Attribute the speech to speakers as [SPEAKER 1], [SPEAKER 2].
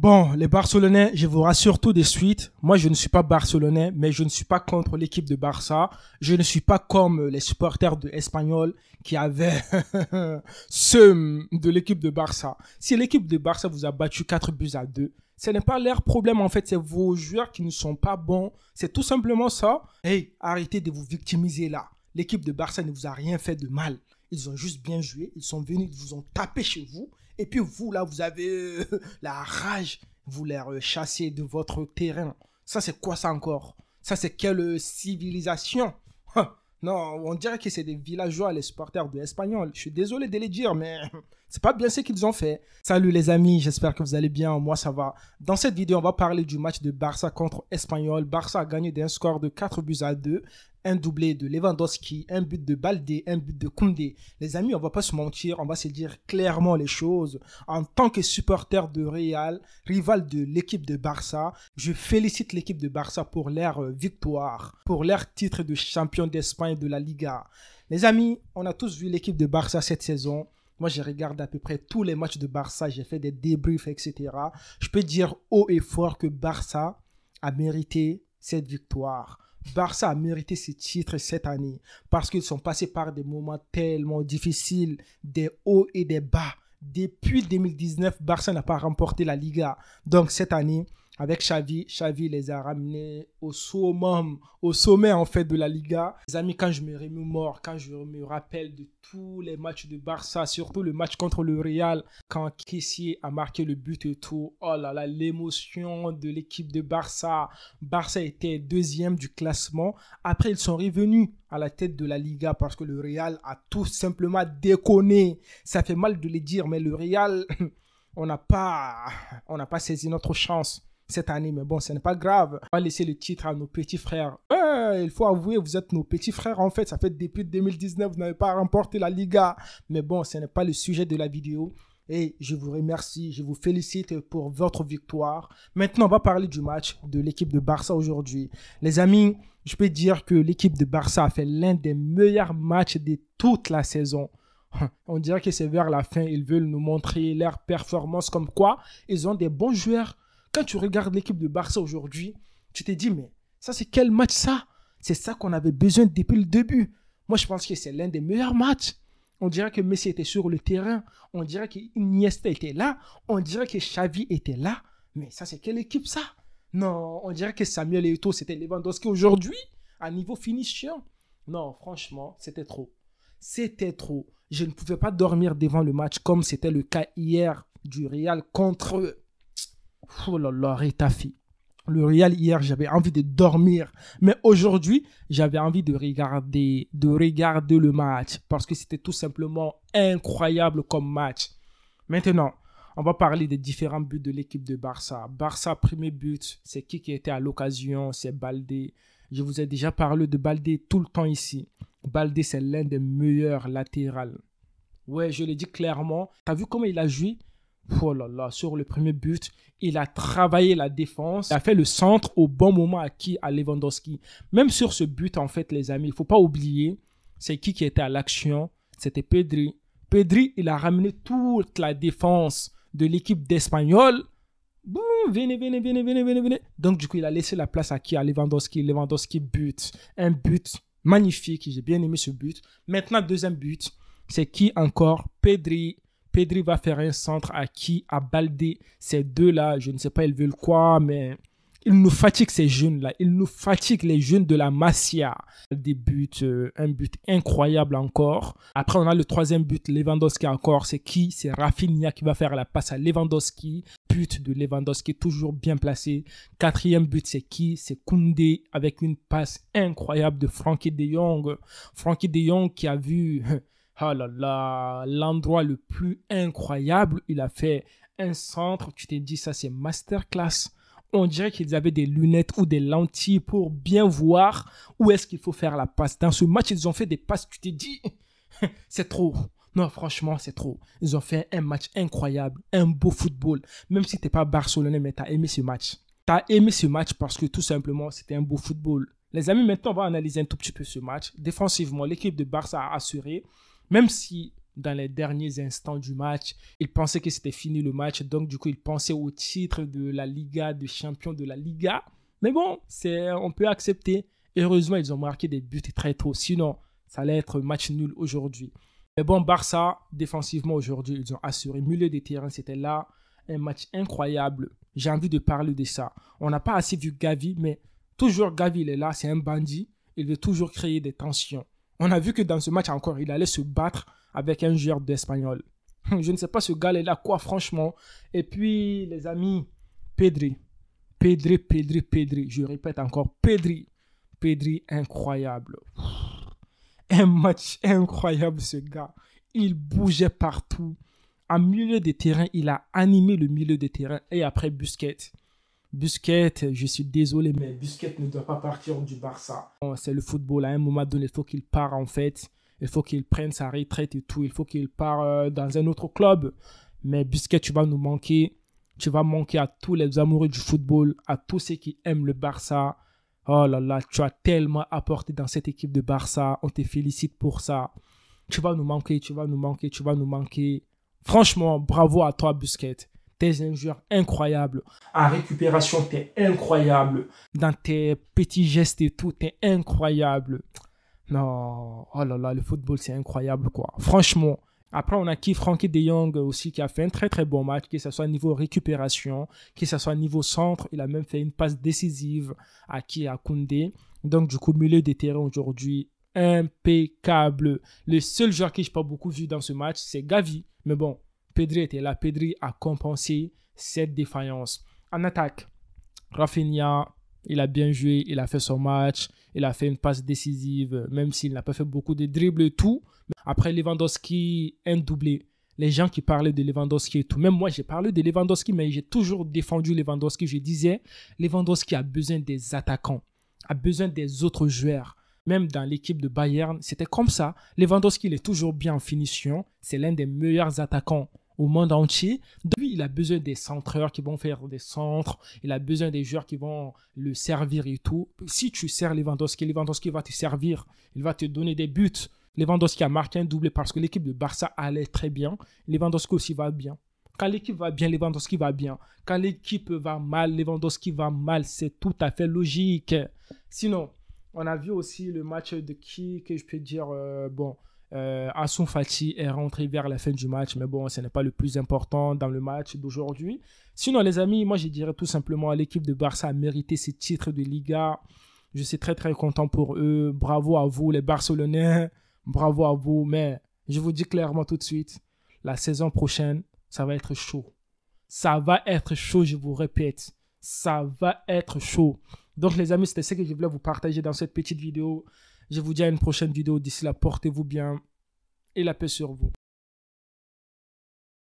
[SPEAKER 1] Bon, les Barcelonais, je vous rassure tout de suite, moi je ne suis pas barcelonais, mais je ne suis pas contre l'équipe de Barça. Je ne suis pas comme les supporters de Espanyol qui avaient ceux de l'équipe de Barça. Si l'équipe de Barça vous a battu 4-2, ce n'est pas leur problème en fait, c'est vos joueurs qui ne sont pas bons. C'est tout simplement ça. Hey, arrêtez de vous victimiser là. L'équipe de Barça ne vous a rien fait de mal. Ils ont juste bien joué, ils sont venus, ils vous ont tapé chez vous. Et puis vous, là, vous avez la rage, vous les chassez de votre terrain. Ça, c'est quoi ça encore? Ça, c'est quelle civilisation? Non, on dirait que c'est des villageois, les supporters de l'Espagnol. Je suis désolé de les dire, mais c'est pas bien ce qu'ils ont fait. Salut les amis, j'espère que vous allez bien. Moi, ça va. Dans cette vidéo, on va parler du match de Barça contre Espanyol. Barça a gagné d'un score de 4-2. Un doublé de Lewandowski, un but de Baldé, un but de Koundé. Les amis, on va pas se mentir, on va se dire clairement les choses. En tant que supporter de Real, rival de l'équipe de Barça, je félicite l'équipe de Barça pour leur victoire, pour leur titre de champion d'Espagne de la Liga. Les amis, on a tous vu l'équipe de Barça cette saison. Moi, je regarde à peu près tous les matchs de Barça, j'ai fait des débriefs, etc. Je peux dire haut et fort que Barça a mérité cette victoire. Barça a mérité ce titre cette année parce qu'ils sont passés par des moments tellement difficiles, des hauts et des bas. Depuis 2019, Barça n'a pas remporté la Liga. Donc cette année, avec Xavi les a ramenés au sommet en fait de la Liga. Les amis, quand je me remémore, quand je me rappelle de tous les matchs de Barça, surtout le match contre le Real, quand Kessie a marqué le but et tout, oh là là, l'émotion de l'équipe de Barça. Barça était deuxième du classement. Après, ils sont revenus à la tête de la Liga parce que le Real a tout simplement déconné. Ça fait mal de le dire, mais le Real, on n'a pas saisi notre chance cette année, mais bon, ce n'est pas grave. On va laisser le titre à nos petits frères. Il faut avouer, vous êtes nos petits frères en fait. Ça fait depuis 2019, vous n'avez pas remporté la Liga. Mais bon, ce n'est pas le sujet de la vidéo. Et je vous remercie, je vous félicite pour votre victoire. Maintenant, on va parler du match de l'équipe de Barça aujourd'hui. Les amis, je peux dire que l'équipe de Barça a fait l'un des meilleurs matchs de toute la saison. On dirait que c'est vers la fin, ils veulent nous montrer leur performance comme quoi ils ont des bons joueurs. Quand tu regardes l'équipe de Barça aujourd'hui, tu te dis, mais ça c'est quel match ça? C'est ça qu'on avait besoin depuis le début. Moi je pense que c'est l'un des meilleurs matchs. On dirait que Messi était sur le terrain. On dirait que Iniesta était là. On dirait que Xavi était là. Mais ça c'est quelle équipe ça? Non, on dirait que Samuel Eto'o c'était Lewandowski aujourd'hui à niveau finition. Non, franchement, c'était trop. C'était trop. Je ne pouvais pas dormir devant le match comme c'était le cas hier du Real contre eux. Oh là là, Retafe. Le Real hier, j'avais envie de dormir. Mais aujourd'hui, j'avais envie de regarder le match parce que c'était tout simplement incroyable comme match. Maintenant, on va parler des différents buts de l'équipe de Barça. Barça, premier but, c'est qui était à l'occasion? C'est Baldé. Je vous ai déjà parlé de Baldé tout le temps ici. Baldé, c'est l'un des meilleurs latérales. Ouais, je le dis clairement. T'as vu comment il a joué? Oh là là, sur le premier but, il a travaillé la défense, il a fait le centre au bon moment à Lewandowski. Même sur ce but, en fait, les amis, il ne faut pas oublier, c'est qui était à l'action? C'était Pedri. Pedri, il a ramené toute la défense de l'équipe d'Espanyol. Boum, venez. Donc, du coup, il a laissé la place à Lewandowski. Lewandowski but. Un but magnifique, j'ai bien aimé ce but. Maintenant, deuxième but, c'est qui encore? Pedri. Pedri va faire un centre à Baldé. Ces deux-là, je ne sais pas, ils veulent quoi, mais ils nous fatiguent ces jeunes-là. Ils nous fatiguent les jeunes de la Masia. Des buts, un but incroyable encore. Après, on a le troisième but, Lewandowski encore. C'est qui? C'est Rafinha qui va faire la passe à Lewandowski. But de Lewandowski, toujours bien placé. Quatrième but, c'est qui? C'est Koundé avec une passe incroyable de Frenkie de Jong. Frenkie de Jong qui a vu... Oh là là, l'endroit le plus incroyable, il a fait un centre, tu t'es dit ça c'est masterclass. On dirait qu'ils avaient des lunettes ou des lentilles pour bien voir où est-ce qu'il faut faire la passe. Dans ce match, ils ont fait des passes, tu t'es dit, c'est trop. Non, franchement, c'est trop. Ils ont fait un match incroyable, un beau football. Même si tu n'es pas barcelonais, mais tu as aimé ce match. Tu as aimé ce match parce que tout simplement, c'était un beau football. Les amis, maintenant, on va analyser un tout petit peu ce match. Défensivement, l'équipe de Barça a assuré. Même si dans les derniers instants du match. Ils pensaient que c'était fini le match. Donc, du coup, ils pensaient au titre de la Liga, de champion de la Liga. Mais bon, on peut accepter. Heureusement, ils ont marqué des buts très tôt. Sinon, ça allait être match nul aujourd'hui. Mais bon, Barça, défensivement aujourd'hui, ils ont assuré. Milieu des terrains, c'était là. Un match incroyable. J'ai envie de parler de ça. On n'a pas assez vu Gavi, mais toujours Gavi, il est là. C'est un bandit. Il veut toujours créer des tensions. On a vu que dans ce match encore, il allait se battre avec un joueur d'Espagnol. Je ne sais pas ce gars-là, il a quoi, franchement. Et puis, les amis, Pedri. Je répète encore, Pedri, incroyable. Un match incroyable, ce gars. Il bougeait partout. En milieu de terrain, il a animé le milieu de terrain. Et après, Busquets, je suis désolé, mais Busquets ne doit pas partir du Barça. C'est le football. À un moment donné, il faut qu'il parte, en fait. Il faut qu'il prenne sa retraite et tout. Il faut qu'il parte dans un autre club. Mais Busquets, tu vas nous manquer. Tu vas manquer à tous les amoureux du football, à tous ceux qui aiment le Barça. Oh là là, tu as tellement apporté dans cette équipe de Barça. On te félicite pour ça. Tu vas nous manquer. Franchement, bravo à toi, Busquets. T'es un joueur incroyable. En récupération, t'es incroyable. Dans tes petits gestes et tout, t'es incroyable. Non, oh là là, le football, c'est incroyable, quoi. Franchement. Après, on a qui Frenkie de Jong aussi, qui a fait un très très bon match, que ce soit niveau récupération, que ce soit niveau centre. Il a même fait une passe décisive à Koundé. Donc, du coup, milieu des terrains aujourd'hui, impeccable. Le seul joueur que je n'ai pas beaucoup vu dans ce match, c'est Gavi. Mais bon, Pedri était là. Pedri a compensé cette défaillance. En attaque, Rafinha, il a bien joué, il a fait son match, il a fait une passe décisive, même s'il n'a pas fait beaucoup de dribbles et tout. Après Lewandowski, un doublé. Les gens qui parlaient de Lewandowski et tout, même moi j'ai parlé de Lewandowski, mais j'ai toujours défendu Lewandowski. Je disais, Lewandowski a besoin des attaquants, a besoin des autres joueurs. Même dans l'équipe de Bayern, c'était comme ça. Lewandowski, il est toujours bien en finition. C'est l'un des meilleurs attaquants au monde entier. Donc, lui, il a besoin des centreurs qui vont faire des centres. Il a besoin des joueurs qui vont le servir et tout. Si tu sers Lewandowski, Lewandowski va te servir. Il va te donner des buts. Lewandowski a marqué un doublé parce que l'équipe de Barça allait très bien. Lewandowski aussi va bien. Quand l'équipe va bien, Lewandowski va bien. Quand l'équipe va mal, Lewandowski va mal. C'est tout à fait logique. Sinon, on a vu aussi le match de que je peux dire, Ansu Fati est rentré vers la fin du match, mais bon, ce n'est pas le plus important dans le match d'aujourd'hui. Sinon, les amis, moi, je dirais tout simplement l'équipe de Barça a mérité ses titres de Liga. Je suis très, très content pour eux. Bravo à vous, les Barcelonais. Bravo à vous. Mais je vous dis clairement tout de suite, la saison prochaine, ça va être chaud. Ça va être chaud, je vous répète. Ça va être chaud. Donc, les amis, c'était ce que je voulais vous partager dans cette petite vidéo. Je vous dis à une prochaine vidéo. D'ici là, portez-vous bien et la paix sur vous.